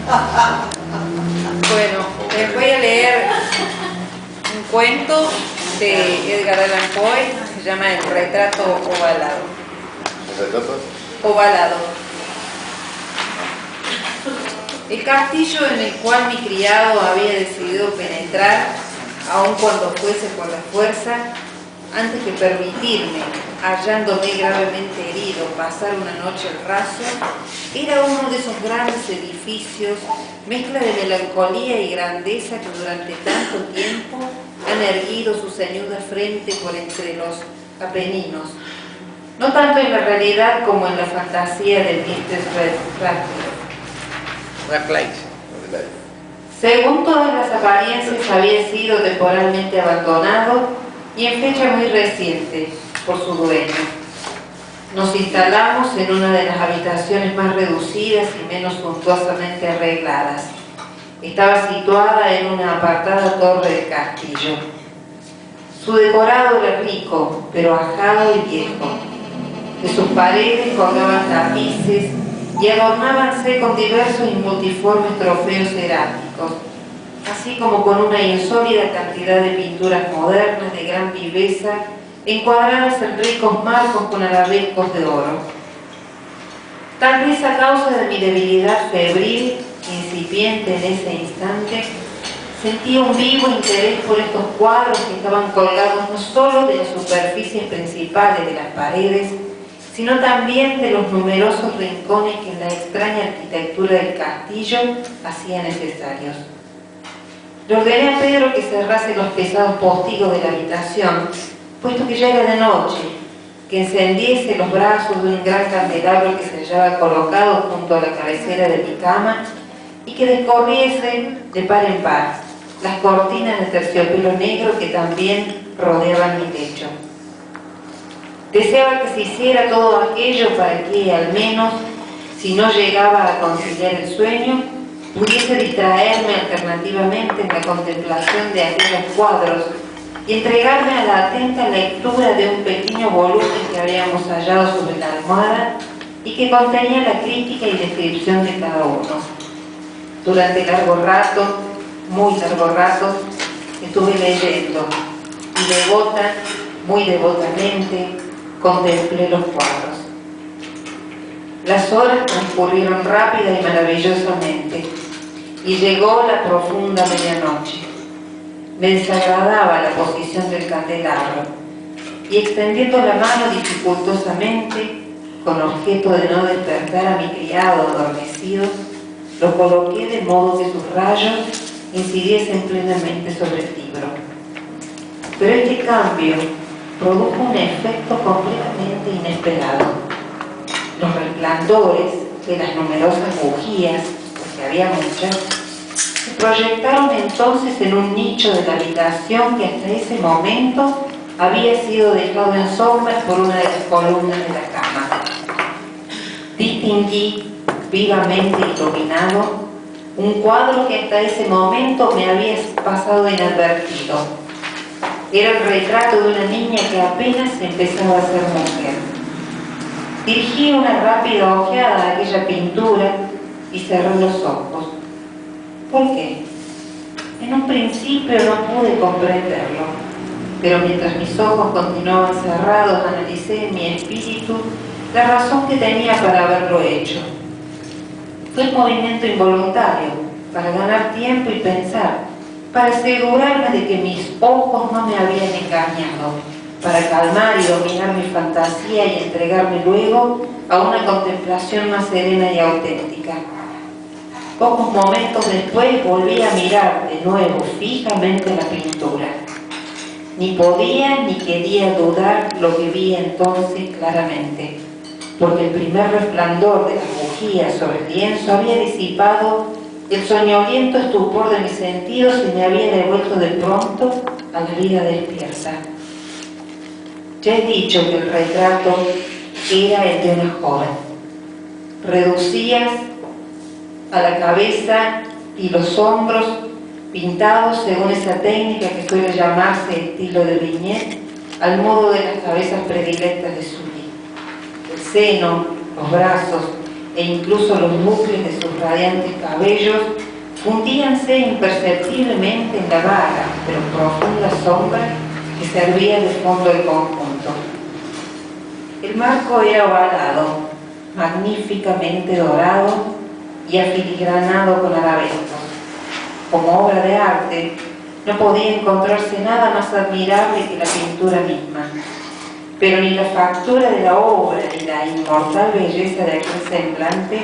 Bueno, les voy a leer un cuento de Edgar Allan Poe, se llama El retrato ovalado. ¿El retrato? Ovalado. El castillo en el cual mi criado había decidido penetrar, aun cuando fuese por la fuerza, antes que permitirme, hallándome gravemente herido, pasar una noche al raso, era uno de esos grandes edificios, mezcla de melancolía y grandeza que durante tanto tiempo han erguido su ceñuda frente por entre los Apeninos, no tanto en la realidad como en la fantasía del Mr. Radcliffe. Según todas las apariencias, había sido temporalmente abandonado y en fecha muy reciente por su dueño. Nos instalamos en una de las habitaciones más reducidas y menos suntuosamente arregladas. Estaba situada en una apartada torre del castillo. Su decorado era rico, pero ajado y viejo. De sus paredes colgaban tapices y adornábanse con diversos y multiformes trofeos cerámicos, así como con una insólita cantidad de pinturas modernas de gran viveza, encuadradas en ricos marcos con arabescos de oro. Tal vez a causa de mi debilidad febril, incipiente en ese instante, sentía un vivo interés por estos cuadros que estaban colgados no solo de las superficies principales de las paredes, sino también de los numerosos rincones que en la extraña arquitectura del castillo hacía necesarios. Le ordené a Pedro que cerrase los pesados postigos de la habitación, puesto que ya era de noche, que encendiese los brazos de un gran candelabro que se hallaba colocado junto a la cabecera de mi cama y que descorriese de par en par las cortinas de terciopelo negro que también rodeaban mi techo. Deseaba que se hiciera todo aquello para que, al menos, si no llegaba a conciliar el sueño, pudiese distraerme alternativamente en la contemplación de aquellos cuadros y entregarme a la atenta lectura de un pequeño volumen que habíamos hallado sobre la almohada y que contenía la crítica y descripción de cada uno. Durante largo rato, muy largo rato, estuve leyendo y devota, muy devotamente, contemplé los cuadros. Las horas transcurrieron rápida y maravillosamente y llegó la profunda medianoche. Me desagradaba la posición del candelabro y extendiendo la mano dificultosamente, con objeto de no despertar a mi criado adormecido, lo coloqué de modo que sus rayos incidiesen plenamente sobre el libro. Pero este cambio produjo un efecto completamente inesperado. Los resplandores de las numerosas bujías, porque había muchas, se proyectaron entonces en un nicho de la habitación que hasta ese momento había sido dejado en sombras por una de las columnas de la cama. Distinguí, vivamente iluminado, un cuadro que hasta ese momento me había pasado inadvertido. Era el retrato de una niña que apenas empezaba a ser mujer. Dirigí una rápida ojeada a aquella pintura y cerré los ojos. ¿Por qué? En un principio no pude comprenderlo, pero mientras mis ojos continuaban cerrados, analicé en mi espíritu la razón que tenía para haberlo hecho. Fue un movimiento involuntario, para ganar tiempo y pensar, para asegurarme de que mis ojos no me habían engañado, para calmar y dominar mi fantasía y entregarme luego a una contemplación más serena y auténtica. Pocos momentos después volví a mirar de nuevo fijamente la pintura. Ni podía ni quería dudar lo que vi entonces claramente, porque el primer resplandor de las bujías sobre el lienzo había disipado el soñoliento estupor de mis sentidos y me había devuelto de pronto a la vida despierta. Ya he dicho que el retrato era el de una joven. Reducías a la cabeza y los hombros pintados según esa técnica que suele llamarse estilo de viñet, al modo de las cabezas predilectas de Sully. El seno, los brazos, e incluso los bucles de sus radiantes cabellos fundíanse imperceptiblemente en la vaga pero profunda sombra que servía de fondo del conjunto. El marco era ovalado, magníficamente dorado y afiligranado con arabescos. Como obra de arte, no podía encontrarse nada más admirable que la pintura misma, pero ni la factura de la obra ni la inmortal belleza de aquel semblante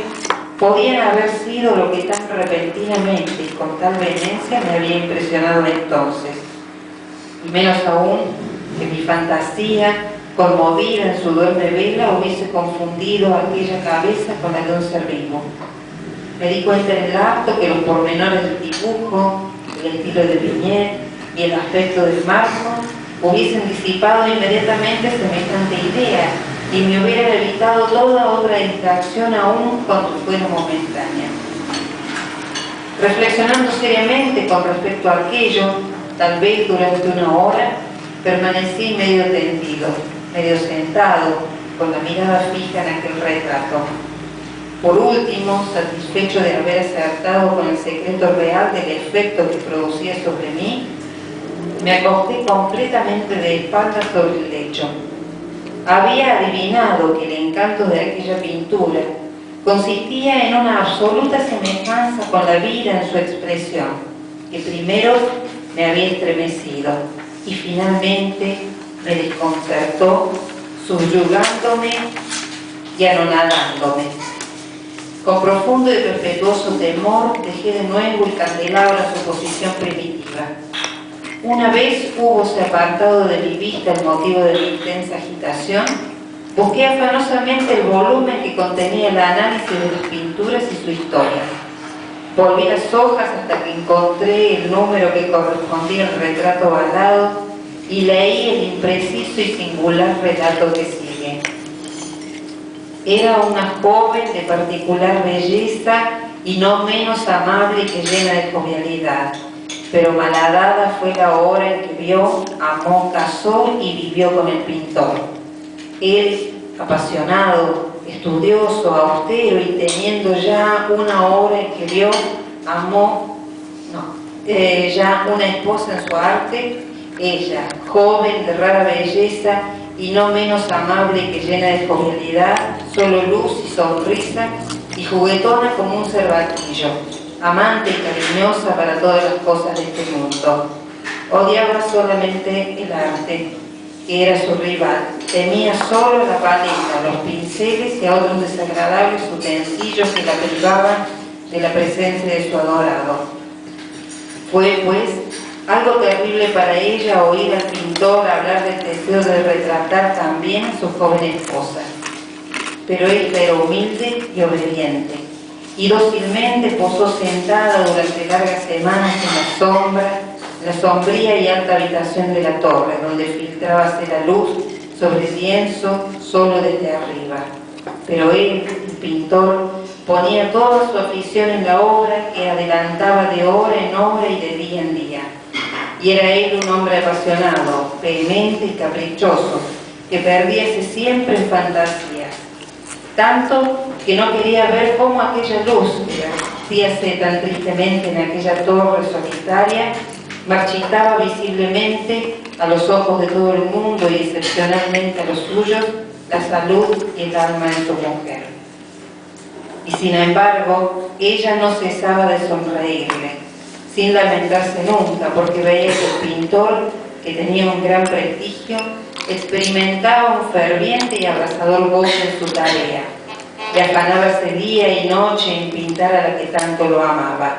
podían haber sido lo que tan repentinamente y con tal vehemencia me había impresionado entonces, y menos aún que mi fantasía, conmovida en su duerme vela, hubiese confundido aquella cabeza con la de un ser vivo. Me di cuenta en el acto que los pormenores del dibujo, el estilo de Viñet y el aspecto del marco hubiesen disipado inmediatamente semejante idea y me hubieran evitado toda otra distracción aún cuando fuera momentánea. Reflexionando seriamente con respecto a aquello, tal vez durante una hora, permanecí medio tendido, medio sentado, con la mirada fija en aquel retrato. Por último, satisfecho de haber acertado con el secreto real del efecto que producía sobre mí, me acosté completamente de espaldas sobre el lecho. Había adivinado que el encanto de aquella pintura consistía en una absoluta semejanza con la vida en su expresión, que primero me había estremecido y finalmente me desconcertó, subyugándome y anonadándome. Con profundo y respetuoso temor dejé de nuevo el candelabro a su posición primitiva. Una vez húbose apartado de mi vista el motivo de mi intensa agitación, busqué afanosamente el volumen que contenía el análisis de las pinturas y su historia. Volví las hojas hasta que encontré el número que correspondía al retrato ovalado y leí el impreciso y singular relato que sigue. Era una joven de particular belleza y no menos amable que llena de jovialidad, pero malhadada fue la hora en que vio, amó, casó y vivió con el pintor. Él, apasionado, estudioso, austero y teniendo ya una hora en que vio, amó, ya una esposa en su arte, ella, joven de rara belleza y no menos amable que llena de jovialidad, solo luz y sonrisa, y juguetona como un cervatillo, amante y cariñosa para todas las cosas de este mundo. Odiaba solamente el arte, que era su rival. Temía solo la paleta, los pinceles y a otros desagradables utensilios que la privaban de la presencia de su adorado. Fue, pues, algo terrible para ella oír al pintor hablar del deseo de retratar también a su joven esposa. Pero esta era humilde y obediente, y dócilmente posó sentada durante largas semanas en la sombría y alta habitación de la torre, donde filtrábase la luz sobre el lienzo solo desde arriba. Pero él, el pintor, ponía toda su afición en la obra que adelantaba de hora en hora y de día en día. Y era él un hombre apasionado, vehemente y caprichoso, que perdíase siempre en fantasías, tanto que no quería ver cómo aquella luz que hacíase tan tristemente en aquella torre solitaria marchitaba visiblemente a los ojos de todo el mundo y excepcionalmente a los suyos la salud y el alma de su mujer. Y sin embargo, ella no cesaba de sonreírle, sin lamentarse nunca, porque veía que el pintor, que tenía un gran prestigio, experimentaba un ferviente y abrasador gozo en su tarea, y afanábase día y noche en pintar a la que tanto lo amaba,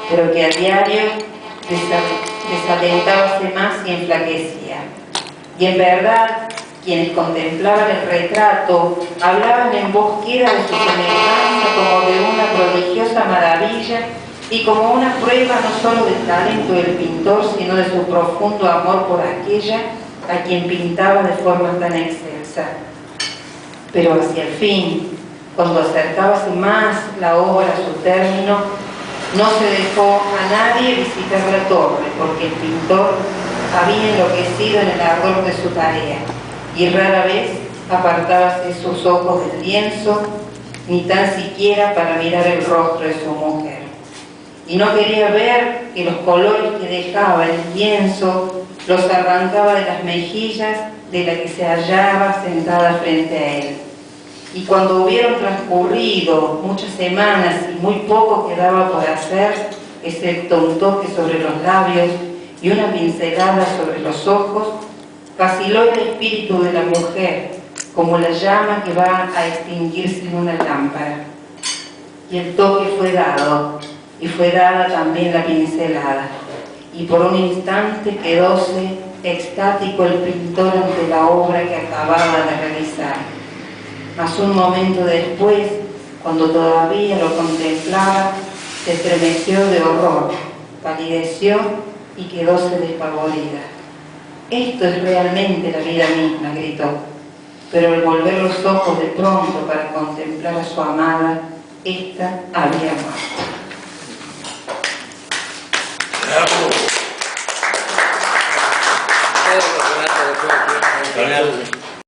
pero que a diario desalentábase más y enflaquecía. Y en verdad, quienes contemplaban el retrato hablaban en voz queda de su semejanza como de una prodigiosa maravilla y como una prueba no solo del talento del pintor, sino de su profundo amor por aquella a quien pintaba de forma tan excelsa. Pero hacia el fin, cuando acercábase más la obra a su término, no se dejó a nadie visitar la torre, porque el pintor había enloquecido en el ardor de su tarea, y rara vez apartábase sus ojos del lienzo, ni tan siquiera para mirar el rostro de su mujer. Y no quería ver que los colores que dejaba el lienzo los arrancaba de las mejillas de la que se hallaba sentada frente a él. Y cuando hubieron transcurrido muchas semanas y muy poco quedaba por hacer, excepto un toque sobre los labios y una pincelada sobre los ojos, vaciló el espíritu de la mujer, como la llama que va a extinguirse en una lámpara. Y el toque fue dado, y fue dada también la pincelada, y por un instante quedóse extático el pintor ante la obra que acababa de realizar. Mas un momento después, cuando todavía lo contemplaba, se estremeció de horror, palideció y quedóse despavorida. «Esto es realmente la vida misma», gritó, pero al volver los ojos de pronto para contemplar a su amada, ésta había muerto. Bravo.